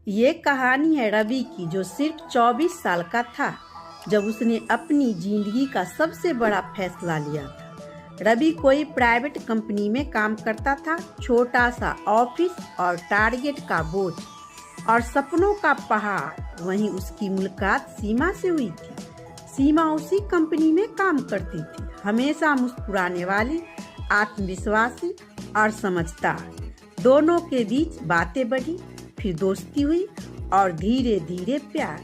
ये कहानी है रवि की, जो सिर्फ 24 साल का था जब उसने अपनी जिंदगी का सबसे बड़ा फैसला लिया था। रवि कोई प्राइवेट कंपनी में काम करता था। छोटा सा ऑफिस और टारगेट का बोझ और सपनों का पहाड़। वहीं उसकी मुलाकात सीमा से हुई थी। सीमा उसी कंपनी में काम करती थी, हमेशा मुस्कुराने वाली, आत्मविश्वासी और समझदार। दोनों के बीच बातें बढ़ी, फिर दोस्ती हुई और धीरे धीरे प्यार।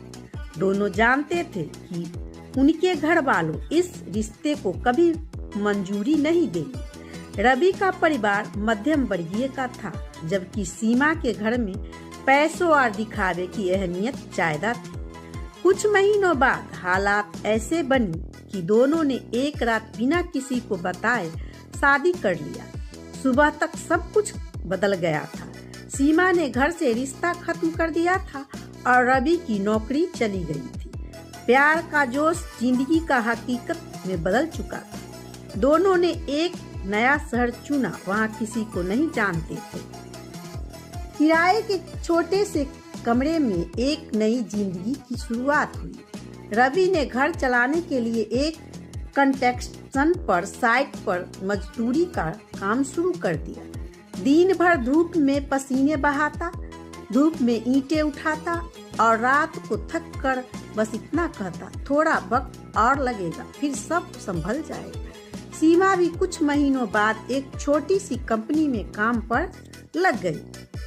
दोनों जानते थे कि उनके घर वालों इस रिश्ते को कभी मंजूरी नहीं देंगे। रवि का परिवार मध्यम वर्गीय का था, जबकि सीमा के घर में पैसों और दिखावे की अहमियत ज्यादा थी। कुछ महीनों बाद हालात ऐसे बनी कि दोनों ने एक रात बिना किसी को बताए शादी कर लिया। सुबह तक सब कुछ बदल गया था। सीमा ने घर से रिश्ता खत्म कर दिया था और रवि की नौकरी चली गई थी। प्यार का जोश जिंदगी का हकीकत में बदल चुका था। दोनों ने एक नया शहर चुना, वहाँ किसी को नहीं जानते थे। किराए के छोटे से कमरे में एक नई जिंदगी की शुरुआत हुई। रवि ने घर चलाने के लिए एक कंस्ट्रक्शन पर साइट पर मजदूरी का काम शुरू कर दिया। दिन भर धूप में पसीने बहाता, धूप में ईंटें उठाता और रात को थक कर बस इतना कहता, थोड़ा वक्त और लगेगा, फिर सब संभल जाएगा। सीमा भी कुछ महीनों बाद एक छोटी सी कंपनी में काम पर लग गई।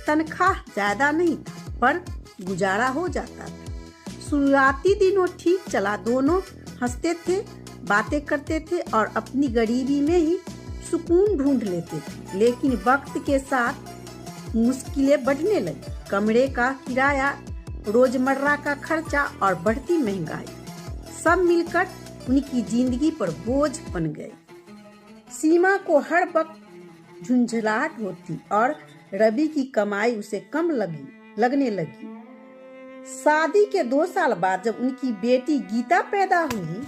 तनख्वाह ज्यादा नहीं था, पर गुजारा हो जाता था। शुरुआती दिनों ठीक चला, दोनों हंसते थे, बातें करते थे और अपनी गरीबी में ही सुकून ढूंढ लेते थे। लेकिन वक्त के साथ मुश्किलें बढ़ने लगी। कमरे का किराया, रोजमर्रा का खर्चा और बढ़ती महंगाई सब मिलकर उनकी जिंदगी पर बोझ बन गए। सीमा को हर वक्त झुंझलाहट होती और रवि की कमाई उसे कम लगने लगी। शादी के 2 साल बाद जब उनकी बेटी गीता पैदा हुई,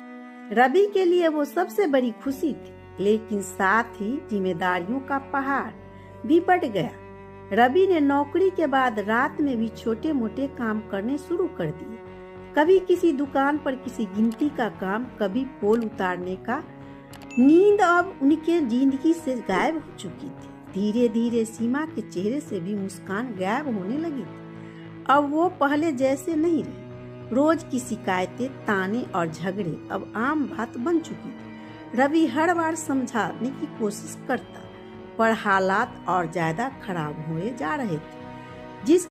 रवि के लिए वो सबसे बड़ी खुशी थी। लेकिन साथ ही जिम्मेदारियों का पहाड़ भी बढ़ गया। रवि ने नौकरी के बाद रात में भी छोटे मोटे काम करने शुरू कर दिए। कभी किसी दुकान पर किसी गिनती का काम, कभी पोल उतारने का। नींद अब उनके जिंदगी से गायब हो चुकी थी। धीरे धीरे सीमा के चेहरे से भी मुस्कान गायब होने लगी थी। अब वो पहले जैसे नहीं रहे। रोज की शिकायतें, ताने और झगड़े अब आम बात बन चुकी थी। रवि हर बार समझाने की कोशिश करता, पर हालात और ज्यादा खराब हुए जा रहे थे। जिस